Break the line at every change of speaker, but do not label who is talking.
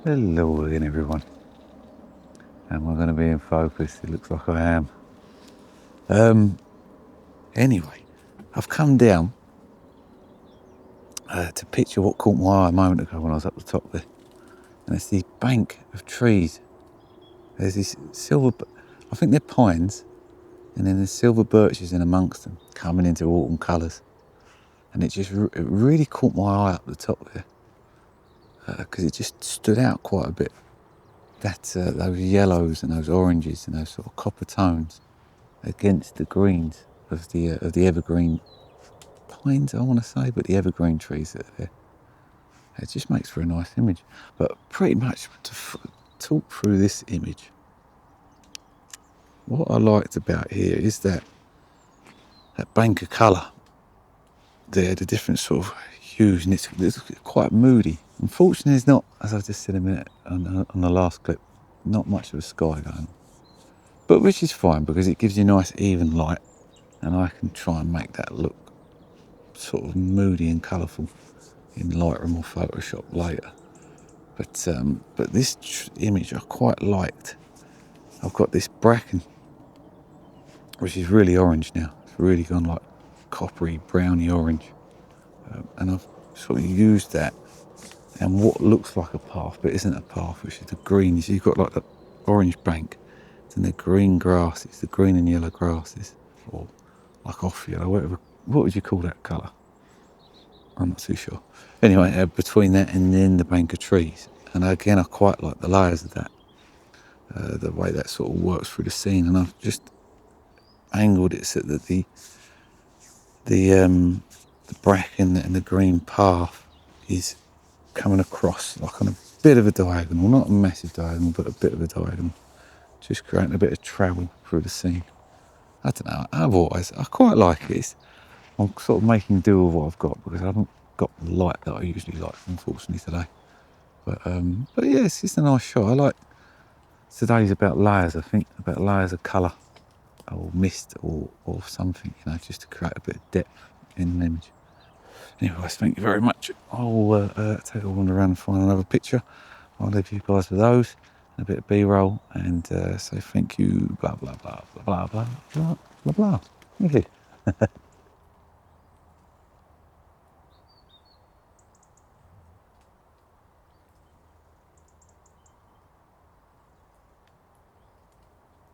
Hello again, everyone. Am I going to be in focus? It looks like I am. Anyway, I've come down to picture what caught my eye a moment ago when I was up the top there. And it's the bank of trees. There's this silver, I think they're pines, and then there's silver birches in amongst them, coming into autumn colours. And it really caught my eye up the top there, because it just stood out quite a bit. Those yellows and those oranges and those sort of copper tones against the greens of the evergreen pines, I want to say, but the evergreen trees that are there. It just makes for a nice image. But pretty much to talk through this image, what I liked about here is that bank of colour there, the different sort of hues, and it's quite moody. Unfortunately, there's not, as I just said a minute on the last clip, not much of a sky going on. But which is fine because it gives you nice even light, and I can try and make that look sort of moody and colourful in Lightroom or Photoshop later. But this image I quite liked. I've got this bracken, which is really orange now. It's really gone like coppery, browny orange. And I've sort of used that and what looks like a path, but isn't a path, which is the green. So you've got like the orange bank, then the green grasses, the green and yellow grasses, or like off yellow, whatever. What would you call that colour? I'm not too sure. Anyway, between that and then the bank of trees. And again, I quite like the layers of that, the way that sort of works through the scene. And I've just angled it so that the bracken and the green path is coming across like on a bit of a diagonal, not a massive diagonal, but a bit of a diagonal, just creating a bit of travel through the scene. I don't know, I quite like it. I'm sort of making do with what I've got because I haven't got the light that I usually like, unfortunately, today. But yeah, it's just a nice shot. I like today's about layers, I think, about layers of colour or mist or something, just to create a bit of depth in an image. Anyways, thank you very much. I'll take a wander around and find another picture. I'll leave you guys with those, a bit of B-roll, and say thank you, blah, blah, blah, blah, blah, blah, blah, blah, blah. Thank you.